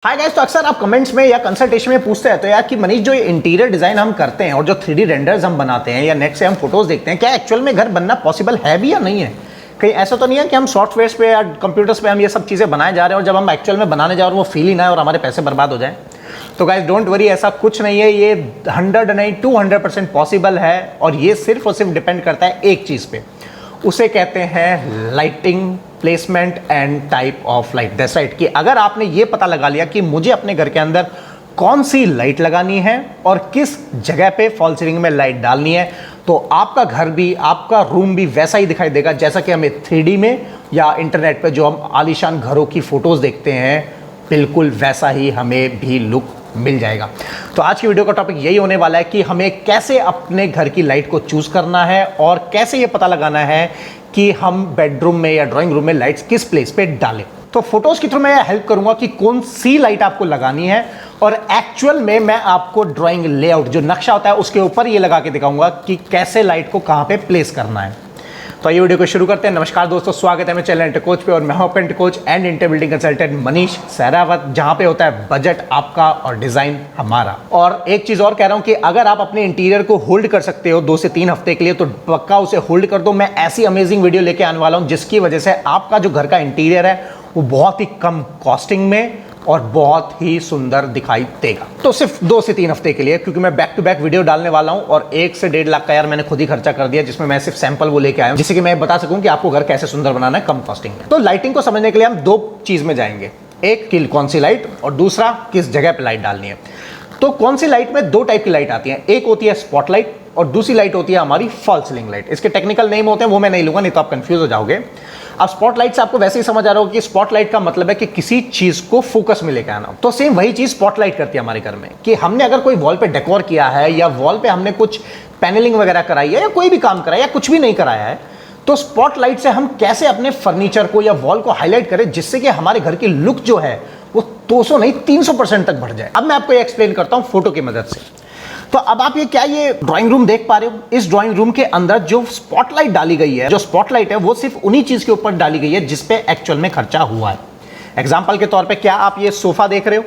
Hi guys, तो अक्सर आप कमेंट्स में या कंसल्टेशन में पूछते रहते हो यार कि मनीष, जो ये इंटीरियर डिजाइन हम करते हैं और जो 3D रेंडर्स हम बनाते हैं या नेट से हम फोटोज देखते हैं, क्या एक्चुअल में घर बनना पॉसिबल है भी या नहीं है। कहीं ऐसा तो नहीं है कि हम सॉफ्टवेयर पे या कंप्यूटर्स पे हम ये सब चीज़ें बनाए जा रहे हैं और जब हम एक्चुअल में बनाने जा रहे हैं वो फील ही ना है और हमारे पैसे बर्बाद हो जाए। तो गाइस डोंट वरी, ऐसा कुछ नहीं है। ये 100 नहीं 200% पॉसिबल है और ये सिर्फ और सिर्फ डिपेंड करता है एक चीज़ पे, उसे कहते हैं lighting, placement and type of light. That's right, कि अगर आपने ये पता लगा लिया कि मुझे अपने घर के अंदर कौन सी लाइट लगानी है और किस जगह पे फॉल सीलिंग में लाइट डालनी है, तो आपका घर भी, आपका रूम भी वैसा ही दिखाई देगा जैसा कि हमें 3D में या इंटरनेट पे जो हम आलीशान घरों की फोटोज़ देखते हैं, बिल्कुल वैसा ही हमें भी लुक मिल जाएगा। तो आज की वीडियो का टॉपिक यही होने वाला है कि हमें कैसे अपने घर की लाइट को चूज करना है और कैसे ये पता लगाना है कि हम बेडरूम में या ड्राइंग रूम में लाइट्स किस प्लेस पे डालें। तो फोटोज के थ्रू मैं हेल्प करूंगा कि कौन सी लाइट आपको लगानी है और एक्चुअल में मैं आपको ड्राइंग लेआउट जो नक्शा होता है उसके ऊपर ये लगा के दिखाऊंगा कि कैसे लाइट को कहां पे प्लेस करना है। तो ये वीडियो को शुरू करते हैं। नमस्कार दोस्तों, स्वागत है मेरे चैनल इंटर कोच पे और मैं हूं आपका inter coach and inter building consultant Manish Sehrawat, जहां पे होता है बजट आपका और डिजाइन हमारा। और एक चीज और कह रहा हूं कि अगर आप अपने इंटीरियर को होल्ड कर सकते हो 2 से 3 हफ्ते के लिए तो पक्का उसे होल्ड कर दो। मैं ऐसी अमेजिंग वीडियो लेके आने वाला हूं जिसकी वजह से आपका जो घर का इंटीरियर है वो बहुत ही कम कॉस्टिंग में और बहुत ही सुंदर दिखाई देगा। तो सिर्फ 2 से 3 हफ्ते के लिए, क्योंकि मैं बैक टू बैक वीडियो डालने वाला हूं और 1 से 1.5 लाख का यार मैंने खुद ही खर्चा कर दिया, जिसमें मैं सिर्फ सैंपल वो लेके आया हूं जिससे कि मैं बता सकूं कि आपको घर कैसे सुंदर बनाना है कम कॉस्टिंग में। तो लाइटिंग को समझने के लिए हम 2 चीज में जाएंगे, एक कि कौन सी लाइट और दूसरा किस जगह पे लाइट डालनी है। तो कौन सी लाइट में 2 टाइप की लाइट आती है, एक होती है स्पॉटलाइट और दूसरी लाइट होती है हमारी फॉल सीलिंग लाइट। इसके टेक्निकल नेम होते हैं, वो मैं नहीं लूंगा, नहीं तो आप कंफ्यूज हो जाओगे। अब स्पॉटलाइट से आपको वैसे ही समझ आ रहा होगा कि स्पॉटलाइट का मतलब है कि किसी चीज को फोकस में लेकर आना। तो सेम वही चीज स्पॉटलाइट करती है हमारे घर में, कि हमने अगर कोई वॉल पे डेकोर किया है या वॉल पे हमने कुछ पैनलिंग वगैरह कराई है या कोई भी काम कराया या कुछ भी नहीं कराया है, तो स्पॉटलाइट से हम कैसे अपने फर्नीचर को या वॉल को हाईलाइट करें जिससे कि हमारे घर की लुक जो है वो 200 नहीं 300% तक बढ़ जाए। अब मैं आपको ये एक्सप्लेन करता हूं फोटो की मदद से। तो अब आप ये ड्राइंग रूम देख पा रहे हो। इस ड्राइंग रूम के अंदर जो स्पॉटलाइट डाली गई है, जो स्पॉटलाइट है वो सिर्फ उन्हीं चीज के ऊपर डाली गई है जिस पे एक्चुअल में खर्चा हुआ है। एग्जांपल के तौर पे, क्या आप ये सोफा देख रहे हो?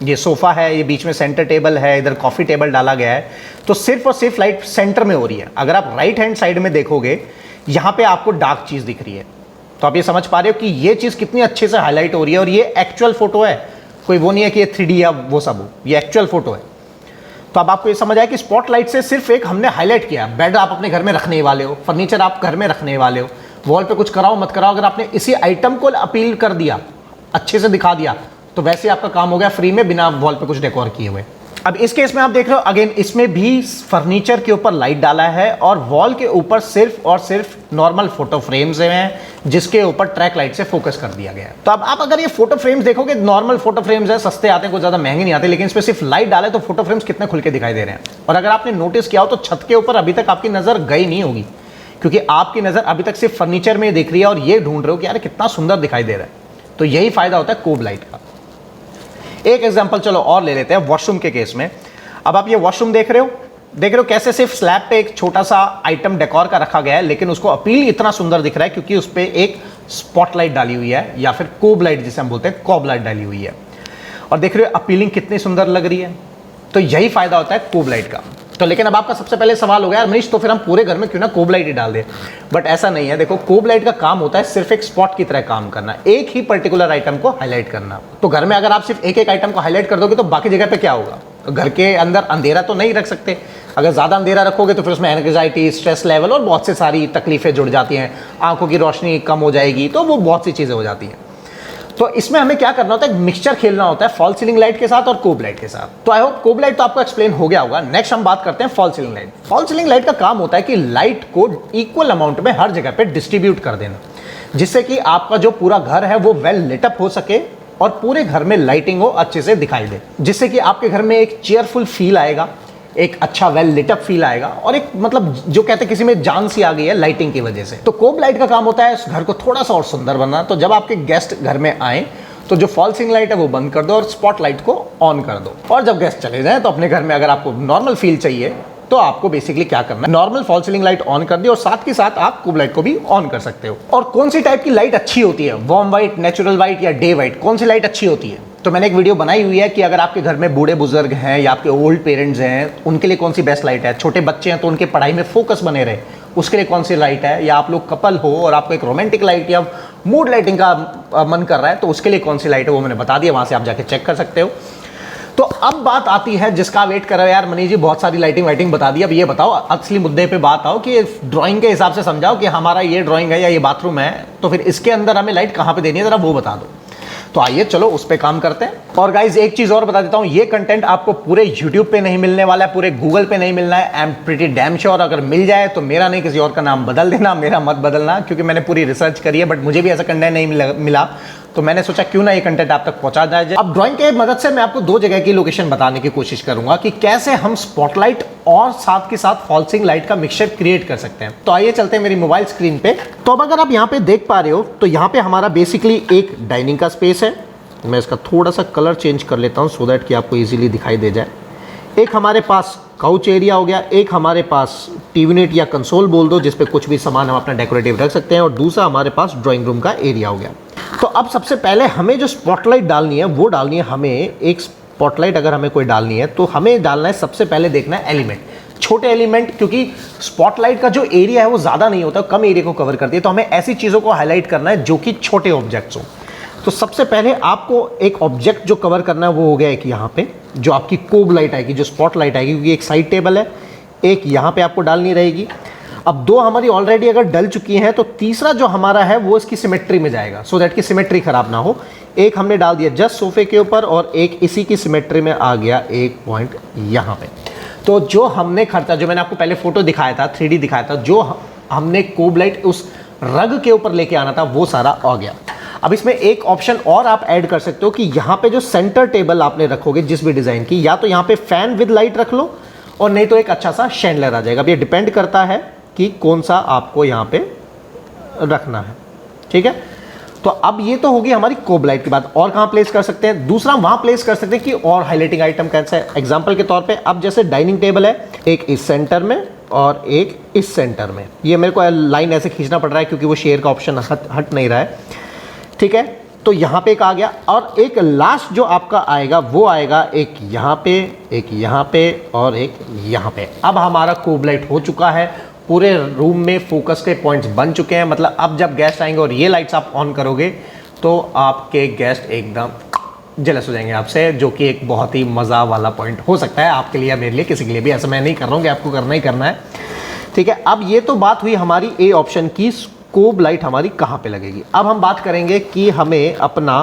ये सोफा है, ये बीच में सेंटर टेबल है, इधर कॉफी टेबल डाला गया है, तो सिर्फ और सिर्फ लाइट सेंटर में हो रही है। अगर आप राइट हैंड साइड में देखोगे, यहां पे आपको डार्क चीज दिख रही है। तो आप ये समझ पा रहे हो कि ये चीज कितनी अच्छे से हाईलाइट हो रही है और ये एक्चुअल फोटो है, कोई वो नहीं है कि ये 3D या वो सब हो, ये एक्चुअल फोटो है। तो अब आपको ये समझ आया कि स्पॉटलाइट से सिर्फ एक हमने हाईलाइट किया। बेड आप अपने घर में रखने वाले हो, फर्नीचर आप घर में रखने वाले हो, वॉल पे कुछ कराओ मत कराओ, अगर आपने इसी आइटम को अपील कर दिया, अच्छे से दिखा दिया, तो वैसे आपका काम हो गया फ्री में, बिना वॉल पे कुछ डेकोर किए हुए। अब इस केस में आप देख रहे हो, अगेन इसमें भी फर्नीचर के ऊपर लाइट डाला है और वॉल के ऊपर सिर्फ और सिर्फ नॉर्मल फोटो फ्रेम्स हैं जिसके ऊपर ट्रैक लाइट से फोकस कर दिया गया है। तो अब आप अगर ये फोटो फ्रेम्स देखोगे, नॉर्मल फोटो फ्रेम्स है, सस्ते आते हैं, कुछ ज्यादा महंगे नहीं आते, लेकिन इस पे सिर्फ लाइट डाले तो फोटो फ्रेम्स कितने खुल के दिखाई दे रहे हैं। और अगर आपने नोटिस किया हो तो छत के ऊपर अभी तक आपकी नजर गई नहीं होगी, क्योंकि आपकी नजर अभी तक सिर्फ फर्नीचर में दिख रही है और ये ढूंढ रहे हो कि यार कितना सुंदर दिखाई दे रहा है। तो यही फायदा होता है कोब लाइट का। एक एग्जाम्पल चलो और ले लेते हैं वॉशरूम के केस में। अब आप ये वॉशरूम देख रहे हो कैसे सिर्फ स्लैब पे एक छोटा सा आइटम डेकोर का रखा गया है, लेकिन उसको अपील इतना सुंदर दिख रहा है क्योंकि उस पे एक स्पॉटलाइट डाली हुई है या फिर कोब लाइट जिसे हम बोलते हैं, कोब लाइट डाली हुई है। और देख रहे हो अपीलिंग कितनी सुंदर लग रही है। तो यही फायदा होता है कोब लाइट का। तो लेकिन अब आपका सबसे पहले सवाल हो गया, मनीष तो फिर हम पूरे घर में क्यों ना कोब लाइट ही डाल दें। बट ऐसा नहीं है। देखो, कोब लाइट का काम होता है सिर्फ एक स्पॉट की तरह काम करना, एक ही पर्टिकुलर आइटम को हाईलाइट करना। तो घर में अगर आप सिर्फ एक आइटम को हाईलाइट कर दोगे तो बाकी जगह पे क्या होगा? तो घर के अंदर अंधेरा तो नहीं रख सकते। अगर ज़्यादा अंधेरा रखोगे तो फिर उसमें एंग्जाइटी, स्ट्रेस लेवल और बहुत से सारी तकलीफें जुड़ जाती हैं, आंखों की रोशनी कम हो जाएगी, तो वो बहुत सी चीज़ें हो जाती हैं। तो इसमें हमें क्या करना होता है, मिक्सचर खेलना होता है फॉल सीलिंग लाइट के साथ और कोब लाइट के साथ। तो आई होप कोब लाइट तो आपको एक्सप्लेन हो गया होगा। नेक्स्ट हम बात करते हैं fall ceiling light. Fall ceiling light का काम होता है कि लाइट को इक्वल अमाउंट में हर जगह पे डिस्ट्रीब्यूट कर देना, जिससे कि आपका जो पूरा घर है वो वेल लिटअप हो सके और पूरे घर में लाइटिंग हो अच्छे से दिखाई दे, जिससे कि आपके घर में एक चेयरफुल फील आएगा, एक अच्छा वेल लिटअप फील आएगा और एक मतलब जो कहते हैं किसी में जान सी आ गई है लाइटिंग की वजह से। तो कोब लाइट का काम होता है उस घर को थोड़ा सा और सुंदर बनाना। तो जब आपके गेस्ट घर में आए तो जो फॉल सीलिंग लाइट है वो बंद कर दो और स्पॉट लाइट को ऑन कर दो। और जब गेस्ट चले जाएं तो अपने घर में अगर आपको नॉर्मल फील चाहिए तो आपको बेसिकली क्या करना है, normal fall ceiling light on कर दी और साथ के साथ आप कोब लाइट को भी ऑन कर सकते हो। और कौन सी टाइप की लाइट अच्छी होती है, वार्म वाइट, नेचुरल वाइट या डे वाइट, कौन सी लाइट अच्छी होती है? तो मैंने एक वीडियो बनाई हुई है कि अगर आपके घर में बूढ़े बुजुर्ग हैं या आपके ओल्ड पेरेंट्स हैं, उनके लिए कौन सी बेस्ट लाइट है। छोटे बच्चे हैं तो उनके पढ़ाई में फोकस बने रहे, उसके लिए कौन सी लाइट है। या आप लोग कपल हो और आपको एक रोमांटिक लाइट या मूड लाइटिंग का मन कर रहा है तो उसके लिए कौन सी लाइट है, वो मैंने बता दिया, वहाँ से आप जाके चेक कर सकते हो। तो अब बात आती है जिसका वेट कर रहे हो, यार मनीष जी बहुत सारी लाइटिंग वाइटिंग बता दी, अब ये बताओ असली मुद्दे पे बात आओ कि ड्राइंग के हिसाब से समझाओ कि हमारा ये ड्राइंग है या ये बाथरूम है, तो फिर इसके अंदर हमें लाइट कहाँ पे देनी है, जरा वो बता दो। तो आइए चलो उस पे काम करते हैं। और गाइज एक चीज और बता देता हूं, ये कंटेंट आपको पूरे YouTube पे नहीं मिलने वाला है, पूरे गूगल पे नहीं मिलना है। I am pretty damn sure अगर मिल जाए तो मेरा नहीं किसी और का नाम बदल देना, मेरा मत बदलना, क्योंकि मैंने पूरी रिसर्च करी है, बट मुझे भी ऐसा कंटेंट नहीं मिला, तो मैंने सोचा क्यों ना ये कंटेंट आप तक पहुंचा जाए। अब ड्राइंग के मदद से मैं आपको 2 जगह की लोकेशन बताने की कोशिश करूंगा कि कैसे हम स्पॉटलाइट और साथ के साथ फॉल्सिंग लाइट का मिक्सचर क्रिएट कर सकते हैं। तो आइए चलते हैं मेरी मोबाइल स्क्रीन पे। तो अब अगर आप यहाँ पे देख पा रहे हो तो यहाँ पे हमारा बेसिकली एक डाइनिंग का स्पेस है। मैं इसका थोड़ा सा कलर चेंज कर लेता हूँ सो दैट कि आपको इजीली दिखाई दे जाए। एक हमारे पास काउच एरिया हो गया, एक हमारे पास टीवी यूनिट या कंसोल बोल दो जिस पे कुछ भी सामान हम अपना डेकोरेटिव रख सकते हैं, और दूसरा हमारे पास ड्राइंग रूम का एरिया हो गया। तो अब सबसे पहले हमें जो स्पॉटलाइट डालनी है वो डालनी है, हमें एक स्पॉटलाइट अगर हमें कोई डालनी है तो हमें डालना है, सबसे पहले देखना है एलिमेंट, छोटे एलिमेंट, क्योंकि स्पॉटलाइट का जो एरिया है वो ज़्यादा नहीं होता, कम एरिया को कवर करती है। तो हमें ऐसी चीज़ों को हाईलाइट करना है जो कि छोटे ऑब्जेक्ट्स हो। तो सबसे पहले आपको एक ऑब्जेक्ट जो कवर करना है वो हो गया एक यहाँ पे, जो आपकी कोब लाइट आएगी, जो स्पॉट लाइट आएगी, क्योंकि एक साइड टेबल है, एक यहाँ पे आपको डालनी रहेगी। अब 2 हमारी ऑलरेडी अगर डल चुकी हैं तो तीसरा जो हमारा है वो इसकी सिमेट्री में जाएगा, सो दैट की सिमेट्री खराब ना हो। एक हमने डाल दिया जस्ट सोफे के ऊपर और एक इसी की सिमेट्री में आ गया एक पॉइंट यहाँ पे। तो जो हमने खर्चा, जो मैंने आपको पहले फोटो दिखाया था, 3D दिखाया था, जो हमने कोब लाइट उस रग के ऊपर लेके आना था वो सारा आ गया। अब इसमें एक ऑप्शन और आप ऐड कर सकते हो कि यहाँ पे जो सेंटर टेबल आपने रखोगे जिस भी डिज़ाइन की, या तो यहाँ पे फैन विद लाइट रख लो और नहीं तो एक अच्छा सा शैंडलर आ जाएगा। अब ये डिपेंड करता है कि कौन सा आपको यहाँ पे रखना है, ठीक है। तो अब ये तो होगी हमारी कोब लाइट की बात। और कहाँ प्लेस कर सकते हैं, दूसरा वहाँ प्लेस कर सकते हैं कि और हाईलाइटिंग आइटम कैसा है। एग्जाम्पल के तौर पर अब जैसे डाइनिंग टेबल है, एक इस सेंटर में और एक इस सेंटर में, ये मेरे को लाइन ऐसे खींचना पड़ रहा है क्योंकि वो शेयर का ऑप्शन हट नहीं रहा है, ठीक है। तो यहाँ पे एक आ गया, और एक लास्ट जो आपका आएगा वो आएगा एक यहाँ पे और एक यहाँ पे। अब हमारा कोब लाइट हो चुका है, पूरे रूम में फोकस के पॉइंट्स बन चुके हैं। मतलब अब जब गेस्ट आएंगे और ये लाइट्स आप ऑन करोगे तो आपके गेस्ट एकदम जेलस हो जाएंगे आपसे, जो कि एक बहुत ही मज़ा वाला पॉइंट हो सकता है आपके लिए या मेरे लिए, किसी के लिए भी। ऐसा मैं नहीं कर रहा हूँ कि आपको करना ही करना है, ठीक है। अब ये तो बात हुई हमारी ए ऑप्शन की, कोब लाइट हमारी कहाँ पे लगेगी। अब हम बात करेंगे कि हमें अपना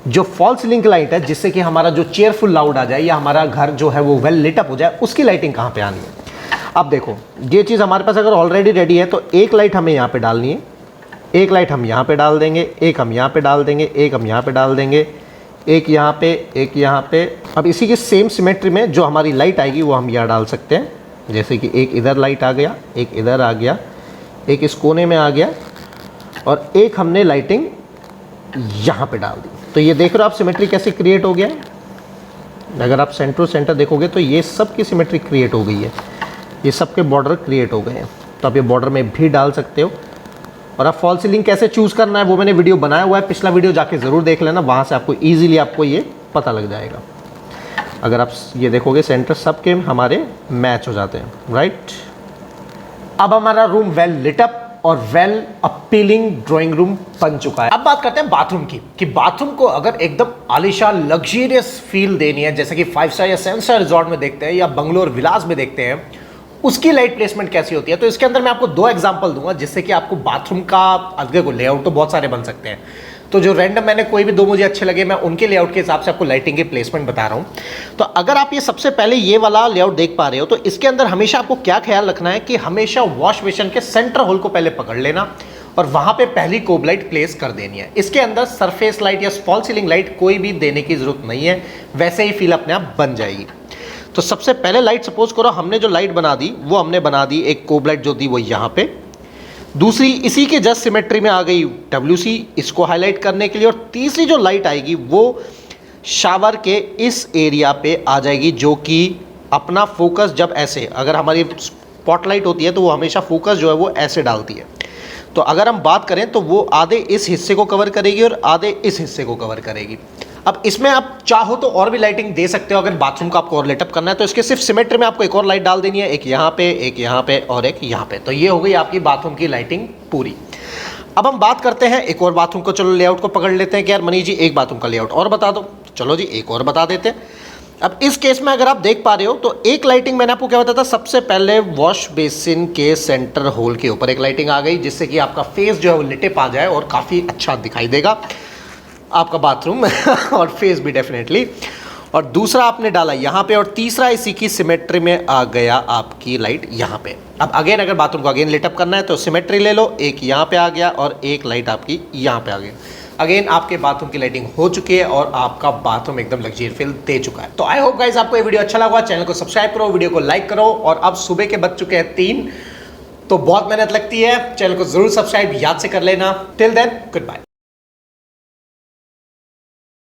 जो फॉल सीलिंग लाइट है, जिससे कि हमारा जो चेयरफुल लाउड आ जाए या हमारा घर जो है वो वेल लिट अप हो जाए, उसकी लाइटिंग कहाँ पे आनी है। अब देखो ये चीज़ हमारे पास अगर ऑलरेडी रेडी है तो एक लाइट हमें यहाँ पे डालनी है, एक लाइट हम यहाँ पे डाल देंगे, एक हम यहाँ पे डाल देंगे, एक हम यहाँ पे डाल देंगे, एक यहाँ पे, एक यहाँ पे। अब इसी के सेम सिमेट्री में जो हमारी लाइट आएगी वो हम यहाँ डाल सकते हैं, जैसे कि एक इधर लाइट आ गया, एक इधर आ गया, एक इस कोने में आ गया, और एक हमने लाइटिंग यहाँ पे डाल दी। तो ये देख रहे हो आप सिमेट्री कैसे क्रिएट हो गया। अगर आप सेंटर देखोगे तो ये सब की सिमेट्री क्रिएट हो गई है, ये सब के बॉर्डर क्रिएट हो गए हैं। तो आप ये बॉर्डर में भी डाल सकते हो। और आप फॉल सीलिंग कैसे चूज़ करना है वो मैंने वीडियो बनाया हुआ है, पिछला वीडियो जाके ज़रूर देख लेना, वहाँ से आपको ईजिली आपको ये पता लग जाएगा। अगर आप ये देखोगे सेंटर सब के हमारे मैच हो जाते हैं, राइट। अब हमारा रूम वेल लिट अप और वेल अपीलिंग ड्राइंग रूम बन चुका है। अब बात करते हैं बाथरूम की, कि बाथरूम को अगर एकदम आलीशान लग्जरियस फील देनी है, जैसे कि 5 स्टार या 7 स्टार रिजॉर्ट में देखते हैं या बंगलोर विलास में देखते हैं, उसकी लाइट प्लेसमेंट कैसी होती है। तो इसके अंदर मैं आपको 2 एग्जांपल दूंगा, जिससे कि आपको बाथरूम का आगे को लेआउट तो बहुत सारे बन सकते हैं। तो जो रैंडम मैंने कोई भी 2 मुझे अच्छे लगे, मैं उनके लेआउट के हिसाब से आपको लाइटिंग के प्लेसमेंट बता रहा हूँ। तो अगर आप ये सबसे पहले ये वाला लेआउट देख पा रहे हो, तो इसके अंदर हमेशा आपको क्या ख्याल रखना है कि हमेशा वॉश बेसिन के सेंटर होल को पहले पकड़ लेना और वहाँ पे पहली कोब लाइट प्लेस कर देनी है। इसके अंदर सरफेस लाइट या फॉल सीलिंग लाइट कोई भी देने की जरूरत नहीं है, वैसे ही फील अपने आप बन जाएगी। तो सबसे पहले लाइट सपोज करो हमने जो लाइट बना दी वो हमने बना दी एक कोब लाइट जो दी वो यहाँ पे, दूसरी इसी के जस्ट सिमेट्री में आ गई WC इसको हाईलाइट करने के लिए, और तीसरी जो लाइट आएगी वो शावर के इस एरिया पे आ जाएगी, जो कि अपना फोकस जब ऐसे, अगर हमारी स्पॉटलाइट होती है तो वो हमेशा फोकस जो है वो ऐसे डालती है। तो अगर हम बात करें तो वो आधे इस हिस्से को कवर करेगी और आधे इस हिस्से को कवर करेगी। अब इसमें आप चाहो तो और भी लाइटिंग दे सकते हो, अगर बाथरूम को आपको और लेटअप करना है तो इसके सिर्फ सिमेट्री में आपको एक और लाइट डाल देनी है, एक यहाँ पे, एक यहाँ पे और एक यहाँ पे। तो ये हो गई आपकी बाथरूम की लाइटिंग पूरी। अब हम बात करते हैं एक और बाथरूम को, चलो लेआउट को पकड़ लेते हैं कि यार मनीष जी एक बाथरूम का लेआउट और बता दो। चलो जी एक और बता देते हैं। अब इस केस में अगर आप देख पा रहे हो तो एक लाइटिंग मैंने आपको क्या बताया था, सबसे पहले वॉश बेसिन के सेंटर होल के ऊपर एक लाइटिंग आ गई, जिससे कि आपका फेस जो है वो लिटिप आ जाए और काफ़ी अच्छा दिखाई देगा आपका बाथरूम और फेस भी डेफिनेटली। और दूसरा आपने डाला यहाँ पे, और तीसरा इसी की सिमेट्री में आ गया आपकी लाइट यहाँ पे। अब अगेन अगर बाथरूम को अगेन लिटअप करना है तो सिमेट्री ले लो, एक यहाँ पे आ गया और एक लाइट आपकी यहाँ पे आ गई। अगेन आपके बाथरूम की लाइटिंग हो चुकी है और आपका बाथरूम एकदम लग्जरी फील दे चुका है। तो आई होप गाइस आपको ये वीडियो अच्छा लगा, चैनल को सब्सक्राइब करो, वीडियो को लाइक करो। और अब सुबह के बज चुके हैं 3, तो बहुत मेहनत लगती है, चैनल को जरूर सब्सक्राइब याद से कर लेना। Till then good bye.